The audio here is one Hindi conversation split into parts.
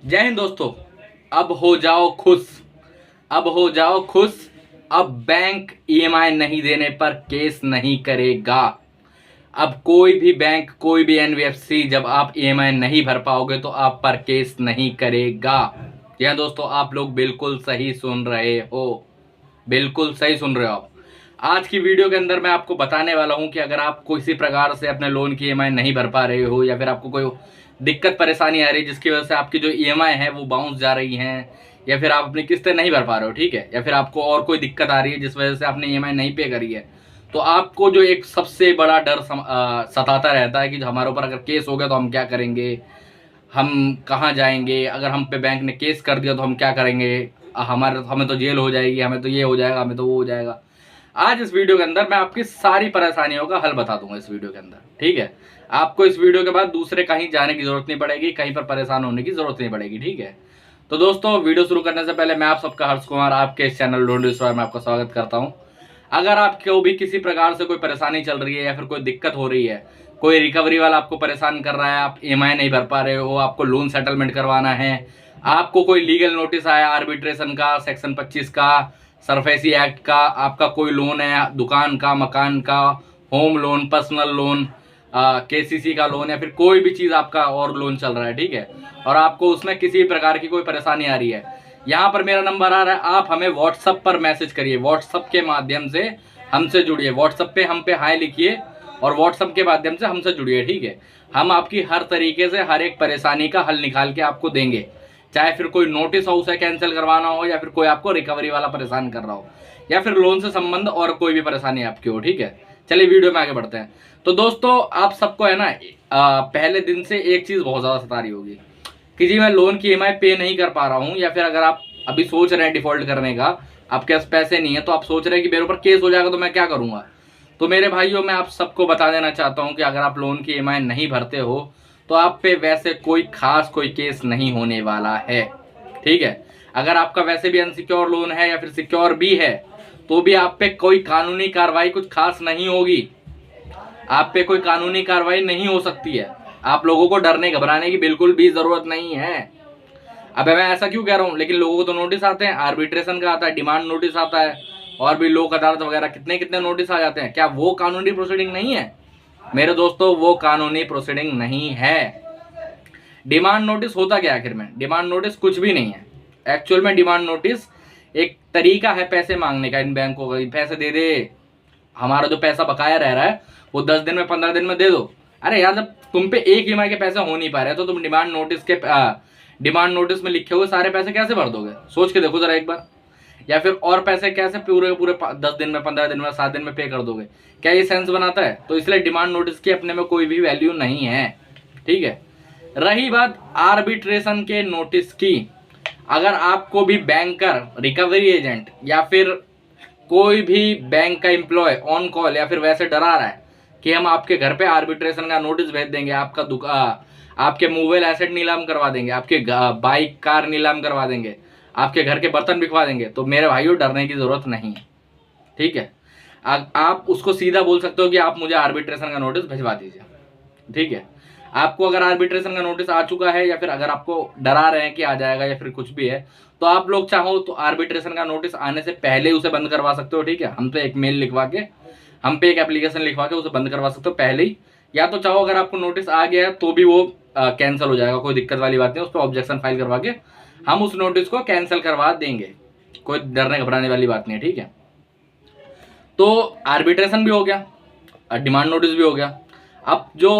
जय हिंद दोस्तों। अब हो जाओ खुश, अब हो जाओ खुश। अब बैंक ईएमआई नहीं देने पर केस नहीं करेगा। अब कोई भी बैंक, कोई भी एनबीएफसी जब आप ईएमआई नहीं भर पाओगे तो आप पर केस नहीं करेगा। यह दोस्तों, आप लोग बिल्कुल सही सुन रहे हो, बिल्कुल सही सुन रहे हो आप। आज की वीडियो के अंदर मैं आपको बताने वाला हूं कि अगर आप किसी प्रकार से अपने लोन की ईएमआई नहीं भर पा रहे हो या फिर आपको कोई दिक्कत परेशानी आ रही है जिसकी वजह से आपकी जो ईएमआई है वो बाउंस जा रही हैं, या फिर आप अपनी किस्तें नहीं भर पा रहे हो, ठीक है, या फिर आपको और कोई दिक्कत आ रही है जिस वजह से आपने ईएमआई नहीं पे करी है, तो आपको जो एक सबसे बड़ा डर सताता रहता है कि हमारे ऊपर अगर केस हो गया तो हम क्या करेंगे, हम कहाँ जाएंगे, अगर हम पे बैंक ने केस कर दिया तो हम क्या करेंगे, हमें तो जेल हो जाएगी, हमें तो ये हो जाएगा, हमें तो वो हो जाएगा। आज इस वीडियो के अंदर मैं आपकी सारी परेशानियों का हल बता दूंगा इस वीडियो के अंदर, ठीक है। आपको इस वीडियो के बाद दूसरे कहीं जाने की जरूरत नहीं पड़ेगी, कहीं पर परेशान होने की जरूरत नहीं पड़ेगी, ठीक है। तो दोस्तों, वीडियो शुरू करने से पहले मैं आप सबका हर्ष कुमार आपके इस चैनल लोन डिस्ट्रॉयर में आपका स्वागत करता हूं। अगर आपको भी किसी प्रकार से कोई परेशानी चल रही है या फिर कोई दिक्कत हो रही है, कोई रिकवरी वाला आपको परेशान कर रहा है, आप ईएमआई नहीं भर पा रहे हो, आपको लोन सेटलमेंट करवाना है, आपको कोई लीगल नोटिस आया आर्बिट्रेशन का, सेक्शन 25 का, सरफेसी एक्ट का, आपका कोई लोन है दुकान का, मकान का, home loan, personal loan, KCC का लोन, या फिर कोई भी चीज़ आपका और लोन चल रहा है, ठीक है, और आपको उसमें किसी प्रकार की कोई परेशानी आ रही है, यहाँ पर मेरा नंबर आ रहा है, आप हमें व्हाट्सएप पर मैसेज करिए, व्हाट्सएप के माध्यम से हमसे जुड़िए, व्हाट्सएप पे हम पे हाय लिखिए और व्हाट्सएप के माध्यम से हमसे जुड़िए, ठीक है। हम आपकी हर तरीके से हर एक परेशानी का हल निकाल के आपको देंगे, चाहे फिर कोई नोटिस हो उसे कैंसिल करवाना हो, या फिर कोई आपको रिकवरी वाला परेशान कर रहा हो, या फिर लोन से संबंध और कोई भी परेशानी आपकी हो, ठीक है। चलिए वीडियो में आगे बढ़ते हैं। तो दोस्तों, आप सबको है ना, पहले दिन से एक चीज़ बहुत ज़्यादा सता रही होगी कि जी मैं लोन की ईएमआई पे नहीं कर पा रहा हूँ, या फिर अगर आप अभी सोच रहे हैं डिफॉल्ट करने का, आपके पास पैसे नहीं है, तो आप सोच रहे हैं कि मेरे ऊपर केस हो जाएगा तो मैं क्या करूँगा। तो मेरे भाइयों, मैं आप सबको बता देना चाहता हूँ कि अगर आप लोन की ईएमआई नहीं भरते हो तो आप पे वैसे कोई केस नहीं होने वाला है, ठीक है। अगर आपका वैसे भी अनसिक्योर लोन है या फिर सिक्योर भी है तो भी आप पे कोई कानूनी कार्रवाई कुछ खास नहीं होगी, आप पे कोई कानूनी कार्रवाई नहीं हो सकती है। आप लोगों को डरने घबराने की बिल्कुल भी जरूरत नहीं है। अब मैं ऐसा क्यों कह रहा हूँ, लेकिन लोगों को तो नोटिस आते हैं, आर्बिट्रेशन का आता है, डिमांड नोटिस आता है, और भी लोक अदालत वगैरह कितने कितने नोटिस आ जाते हैं। क्या वो कानूनी प्रोसीडिंग नहीं है? मेरे दोस्तों, वो कानूनी प्रोसीडिंग नहीं है। डिमांड नोटिस होता क्या आखिर में? डिमांड नोटिस कुछ भी नहीं है। एक्चुअल में डिमांड नोटिस एक तरीका है पैसे मांगने का इन बैंकों का, पैसे दे दे, हमारा जो पैसा बकाया रह रहा है वो 10 दिन में 15 दिन में दे दो। अरे यार, जब तुम पे एक ईएमआई के पैसे हो नहीं पा रहे तो तुम डिमांड नोटिस में लिखे हुए सारे पैसे कैसे भर दोगे? सोच के देखो जरा एक बार। या फिर और पैसे कैसे पूरे पूरे 10 दिन में, 15 दिन में, 7 दिन में पे कर दोगे? क्या ये सेंस बनाता है? तो इसलिए डिमांड नोटिस की अपने में कोई भी वैल्यू नहीं है, ठीक है। रही बात आर्बिट्रेशन के नोटिस की, अगर आपको भी बैंकर, रिकवरी एजेंट या फिर कोई भी बैंक का एम्प्लॉय ऑन कॉल या फिर वैसे डरा रहा है कि हम आपके घर पे आर्बिट्रेशन का नोटिस भेज देंगे, आपके मोबाइल एसेट नीलाम करवा देंगे, आपके बाइक कार नीलाम करवा देंगे, आपके घर के बर्तन बिकवा देंगे, तो मेरे भाइयों डरने की जरूरत नहीं है, ठीक है। आप उसको सीधा बोल सकते हो कि आप मुझे आर्बिट्रेशन का नोटिस भिजवा दीजिए, ठीक है। आपको अगर आर्बिट्रेशन का नोटिस आ चुका है या फिर अगर आपको डरा रहे हैं कि आ जाएगा या फिर कुछ भी है, तो आप लोग चाहो तो आर्बिट्रेशन का नोटिस आने से पहले उसे बंद करवा सकते हो, ठीक है। हम पे एक मेल लिखवा के, हम पे एक एप्लीकेशन लिखवा के उसे बंद करवा सकते हो पहले ही। या तो चाहो अगर आपको नोटिस आ गया है तो भी वो कैंसिल हो जाएगा, कोई दिक्कत वाली बात नहीं, उस पर ऑब्जेक्शन फाइल करवा के हम उस नोटिस को कैंसिल करवा देंगे, कोई डरने घबराने वाली बात नहीं है, ठीक है। तो आर्बिट्रेशन भी हो गया, डिमांड नोटिस भी हो गया। अब जो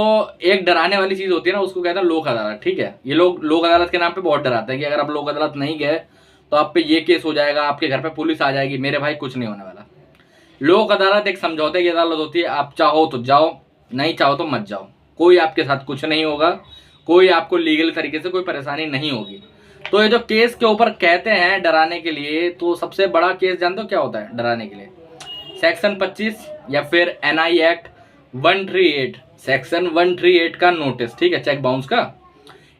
एक डराने वाली चीज होती है ना, उसको कहते हैं लोक अदालत, ठीक है। ये लोग लोक अदालत के नाम पे बहुत डराते हैं कि अगर आप लोक अदालत नहीं गए तो आप पे ये केस हो जाएगा, आपके घर पे पुलिस आ जाएगी। मेरे भाई, कुछ नहीं होने वाला। लोक अदालत एक समझौते की अदालत होती है, आप चाहो तो जाओ, नहीं चाहो तो मत जाओ, कोई आपके साथ कुछ नहीं होगा, कोई आपको लीगल तरीके से कोई परेशानी नहीं होगी। तो ये जो केस के ऊपर कहते हैं डराने के लिए, तो सबसे बड़ा केस जानते हो क्या होता है डराने के लिए? सेक्शन 25 या फिर एनआई एक्ट 138, सेक्शन 138 का नोटिस, ठीक है, चेक बाउंस का।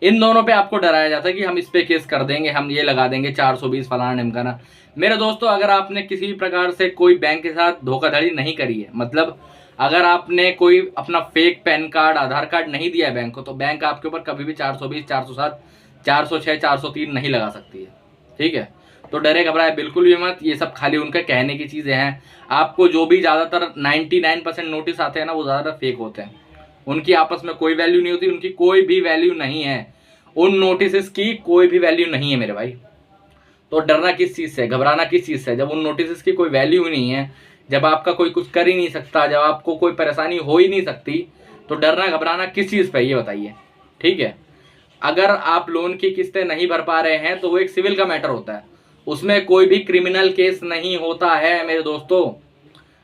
इन दोनों पे आपको डराया जाता है कि हम इस पे केस कर देंगे, हम ये लगा देंगे 420 फलाना ढिमकाना। मेरे दोस्तों, अगर आपने किसी भी प्रकार से कोई बैंक के साथ धोखाधड़ी नहीं करी है, मतलब अगर आपने कोई अपना फेक पैन कार्ड, आधार कार्ड नहीं दिया है बैंक को, तो बैंक आपके ऊपर कभी भी 420, 407, 406 403 नहीं लगा सकती है, ठीक है। तो डरे घबराए बिल्कुल भी मत, ये सब खाली उनके कहने की चीज़ें हैं। आपको जो भी ज़्यादातर 99% नोटिस आते हैं ना, वो ज़्यादातर फेक होते हैं। उनकी आपस में कोई वैल्यू नहीं होती, उनकी कोई भी वैल्यू नहीं है, उन नोटिस की कोई भी वैल्यू नहीं है मेरे भाई। तो डरना किस चीज़ से, घबराना किस चीज़ से, जब उन नोटिस की कोई वैल्यू ही नहीं है, जब आपका कोई कुछ कर ही नहीं सकता, जब आपको कोई परेशानी हो ही नहीं सकती, तो डरना घबराना किस चीज़ पे, ये बताइए, ठीक है। अगर आप लोन की किस्तें नहीं भर पा रहे हैं तो वो एक सिविल का मैटर होता है, उसमें कोई भी क्रिमिनल केस नहीं होता है मेरे दोस्तों।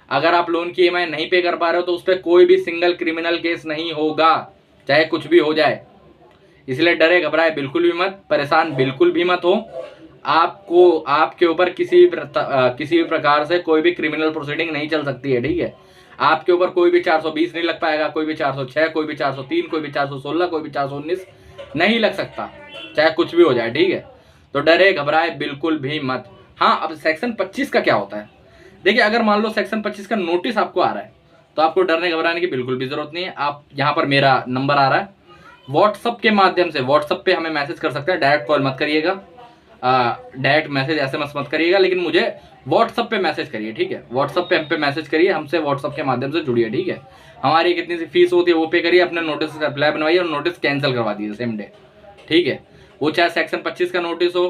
अगर आप लोन की ईएमआई नहीं पे कर पा रहे हो तो उस पर कोई भी सिंगल क्रिमिनल केस नहीं होगा, चाहे कुछ भी हो जाए। इसलिए डरे घबराए बिल्कुल भी मत, परेशान बिल्कुल भी मत हो। आपको आपके ऊपर किसी भी प्रकार से कोई भी क्रिमिनल प्रोसीडिंग नहीं चल सकती है, ठीक है। आपके ऊपर कोई भी 420 नहीं लग पाएगा, कोई भी 406, कोई भी 403, कोई भी 416, कोई भी 419 नहीं लग सकता, चाहे कुछ भी हो जाए, ठीक है। तो डरे घबराए बिल्कुल भी मत। हाँ, अब सेक्शन 25 का क्या होता है, देखिए, अगर मान लो सेक्शन 25 का नोटिस आपको आ रहा है तो आपको डरने घबराने की बिल्कुल भी जरूरत नहीं है। आप यहाँ पर मेरा नंबर आ रहा है, व्हाट्सअप के माध्यम से, व्हाट्सअप पे हमें मैसेज कर सकते हैं, डायरेक्ट कॉल मत करिएगा, डायरेक्ट मैसेज SMS मत करिएगा, लेकिन मुझे व्हाट्सअप पे मैसेज करिए, ठीक है। व्हाट्सअप पे हम पे मैसेज करिए, हमसे व्हाट्सअप के माध्यम से जुड़िए, ठीक है। हमारी कितनी सी फीस होती है वो पे करिए, अपने नोटिस का रिप्लाई बनवाइए और नोटिस कैंसिल करवा दीजिए सेम डे, ठीक है। वो चाहे सेक्शन 25 का नोटिस हो,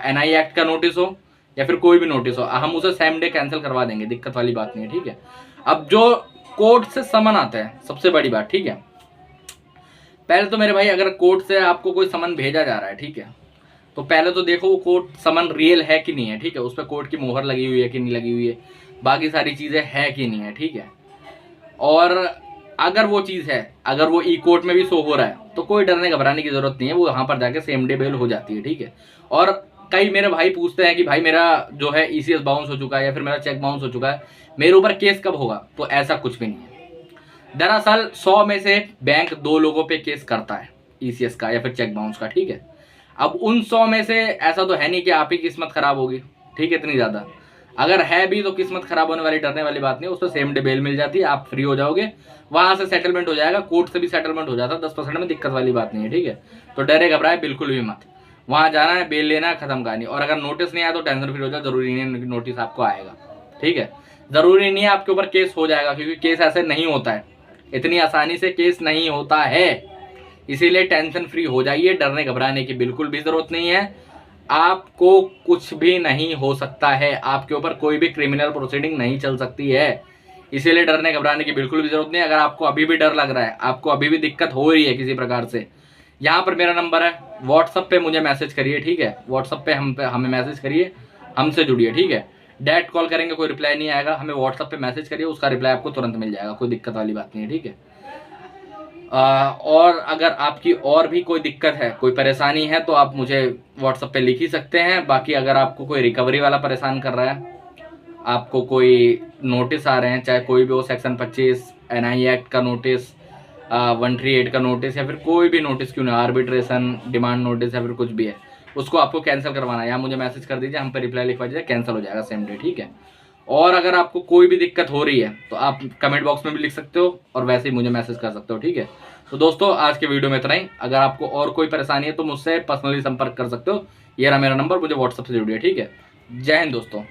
NI एक्ट का नोटिस हो, या फिर कोई भी नोटिस हो, हम उसे सेम डे कैंसिल करवा देंगे, दिक्कत वाली बात नहीं है, ठीक है। अब जो कोर्ट से समन आता है, सबसे बड़ी बात, ठीक है, पहले तो मेरे भाई अगर कोर्ट से आपको कोई समन भेजा जा रहा है, ठीक है, तो पहले तो देखो वो कोर्ट समन रियल है कि नहीं है, ठीक है। उस पर कोर्ट की मोहर लगी हुई है कि नहीं लगी हुई है, बाकी सारी चीज़ें है कि नहीं है, ठीक है। और अगर वो चीज़ है, अगर वो ई कोर्ट में भी शो हो रहा है तो कोई डरने घबराने की जरूरत नहीं है, वो वहाँ पर जाके सेम डे बेल हो जाती है, ठीक है। और कई मेरे भाई पूछते हैं कि भाई मेरा जो है ECS बाउंस हो चुका है या फिर मेरा चेक बाउंस हो चुका है, मेरे ऊपर केस कब होगा, तो ऐसा कुछ भी नहीं है। दरअसल 100 में से बैंक 2 लोगों पे केस करता है, ECS का या फिर चेक बाउंस का, ठीक है। अब उन 100 में से ऐसा तो है नहीं कि आप ही किस्मत खराब होगी, ठीक है, इतनी ज़्यादा। अगर है भी तो किस्मत खराब होने वाली, डरने वाली बात नहीं, उस पर सेम डे बेल मिल जाती है, आप फ्री हो जाओगे, वहाँ से सेटलमेंट हो जाएगा, कोर्ट से भी सेटलमेंट हो जाता है 10% में, दिक्कत वाली बात नहीं है, ठीक है। तो डरे घबराए बिल्कुल भी मत, वहाँ जाना है, बेल लेना है, खत्म कहानी। और अगर नोटिस नहीं आया तो टेंशन फ्री हो जाए, जरूरी नहीं है नोटिस आपको आएगा, ठीक है। जरूरी नहीं है आपके ऊपर केस हो जाएगा, क्योंकि केस ऐसे नहीं होता है, इतनी आसानी से केस नहीं होता है। इसीलिए टेंशन फ्री हो जाइए, डरने घबराने की बिल्कुल भी जरूरत नहीं है। आपको कुछ भी नहीं हो सकता है, आपके ऊपर कोई भी क्रिमिनल प्रोसीडिंग नहीं चल सकती है, इसीलिए डरने घबराने की बिल्कुल भी जरूरत नहीं है। अगर आपको अभी भी डर लग रहा है, आपको अभी भी दिक्कत हो रही है किसी प्रकार से, यहाँ पर मेरा नंबर है, व्हाट्सअप पे मुझे मैसेज करिए, ठीक है। व्हाट्सअप पे हमें मैसेज करिए, हमसे जुड़िए, ठीक है। डायरेक्ट कॉल करेंगे कोई रिप्लाई नहीं आएगा, हमें व्हाट्सअप पे मैसेज करिए, उसका रिप्लाई आपको तुरंत मिल जाएगा, कोई दिक्कत वाली बात नहीं है, ठीक है। और अगर आपकी और भी कोई दिक्कत है, कोई परेशानी है, तो आप मुझे व्हाट्सएप पे लिख ही सकते हैं। बाकी अगर आपको कोई रिकवरी वाला परेशान कर रहा है, आपको कोई नोटिस आ रहे हैं, चाहे कोई भी हो, सेक्शन 25 NI एक्ट का नोटिस, 138 का नोटिस, या फिर कोई भी नोटिस क्यों ना, आर्बिट्रेशन डिमांड नोटिस या फिर कुछ भी है, उसको आपको कैंसिल करवाना है, या मुझे मैसेज कर दीजिए, हम पे रिप्लाई लिखवा दीजिए, कैंसिल हो जाएगा सेम डे, ठीक है। और अगर आपको कोई भी दिक्कत हो रही है तो आप कमेंट बॉक्स में भी लिख सकते हो और वैसे ही मुझे मैसेज कर सकते हो, ठीक है। तो दोस्तों, आज के वीडियो में इतना ही। अगर आपको और कोई परेशानी है तो मुझसे पर्सनली संपर्क कर सकते हो, ये रहा मेरा नंबर, मुझे व्हाट्सएप से जुड़िए, ठीक है। जय हिंद दोस्तों।